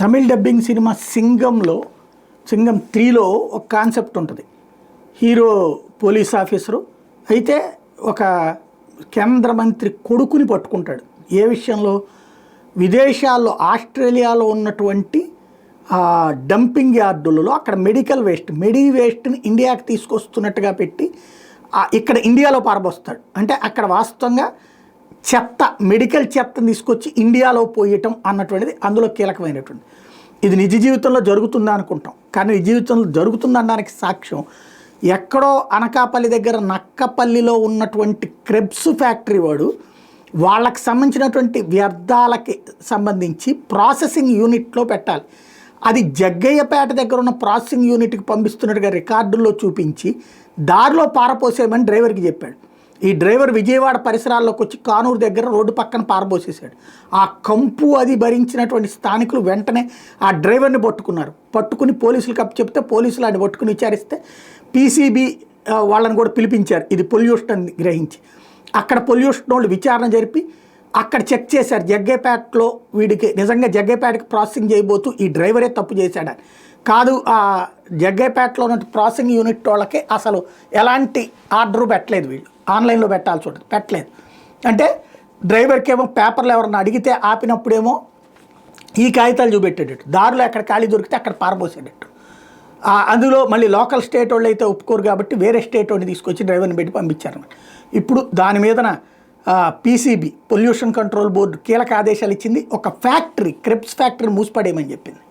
Tamil dubbing cinema Singam 3లో ఒక concept ఉంటుంది. Hero police officer అయితే ఒక కేంద్ర మంత్రి కొడుకుని పట్టుకుంటాడు. ఏ విషయంలో? విదేశాల్లో ఆస్ట్రేలియాలో ఉన్నటువంటి డంపింగ్ యార్డులలో అక్కడ మెడి వేస్ట్ని ఇండియాకి తీసుకొస్తున్నట్టుగా పెట్టి ఇక్కడ ఇండియాలో పారబోస్తాడు. అంటే అక్కడ వాస్తవంగా మెడికల్ చెత్తని తీసుకొచ్చి ఇండియాలో పోయటం అన్నటువంటిది అందులో కీలకమైనటువంటి. ఇది నిజ జీవితంలో జరుగుతుందా అనుకుంటాం, కానీ నిజ జీవితంలో జరుగుతుందనడానికి సాక్ష్యం ఎక్కడో అనకాపల్లి దగ్గర నక్కపల్లిలో ఉన్నటువంటి క్రెబ్స్ ఫ్యాక్టరీ వాడు వాళ్ళకి సంబంధించినటువంటి వ్యర్థాలకి సంబంధించి ప్రాసెసింగ్ యూనిట్లో పెట్టాలి. అది జగ్గయ్యపేట దగ్గర ఉన్న ప్రాసెసింగ్ యూనిట్కి పంపిస్తున్నట్టుగా రికార్డుల్లో చూపించి దారిలో పారపోసేయమని డ్రైవర్కి చెప్పాడు. ఈ డ్రైవర్ విజయవాడ పరిసరాల్లోకి వచ్చి కానూరు దగ్గర రోడ్డు పక్కన పారబోసేశాడు. ఆ కంపు అది భరించినటువంటి స్థానికులు వెంటనే ఆ డ్రైవర్ని పట్టుకుని పోలీసులకు చెప్తే పోలీసులు ఆయన పట్టుకుని విచారిస్తే పీసీబీ వాళ్ళని కూడా పిలిపించారు. ఇది పొల్యూషన్ అని గ్రహించి అక్కడ పొల్యూషన్ వాళ్ళు విచారణ జరిపి అక్కడ చెక్ చేశారు. జగ్గయ్యపేటలో వీడికి నిజంగా జగ్గయ్యపేటకి ప్రాసెసింగ్ చేయబోతూ ఈ డ్రైవరే తప్పు చేశాడని కాదు. ఆ జగ్గయ్యపేటలో ఉన్న ప్రాసెసింగ్ యూనిట్ వాళ్ళకి అసలు ఎలాంటి ఆర్డరు పెట్టలేదు, వీళ్ళు ఆన్లైన్లో పెట్టాల్సి ఉంటుంది, పెట్టలేదు. అంటే డ్రైవర్కి ఏమో పేపర్లు ఎవరన్నా అడిగితే ఆపినప్పుడేమో ఈ కాగితాలు చూపెట్టేటట్టు, దారిలో ఎక్కడ ఖాళీ దొరికితే అక్కడ పారబోసేటట్టు. అందులో మళ్ళీ లోకల్ స్టేట్ వాళ్ళు అయితే ఒప్పుకోరు కాబట్టి వేరే స్టేట్ వాడిని తీసుకొచ్చి డ్రైవర్ని పెట్టి పంపించారన్నమాట. ఇప్పుడు దాని మీదన పీసీబీ పొల్యూషన్ కంట్రోల్ బోర్డు కీలక ఆదేశాలు ఇచ్చింది. ఒక ఫ్యాక్టరీ క్రెబ్స్ ఫ్యాక్టరీ మూసిపడేయమని చెప్పింది.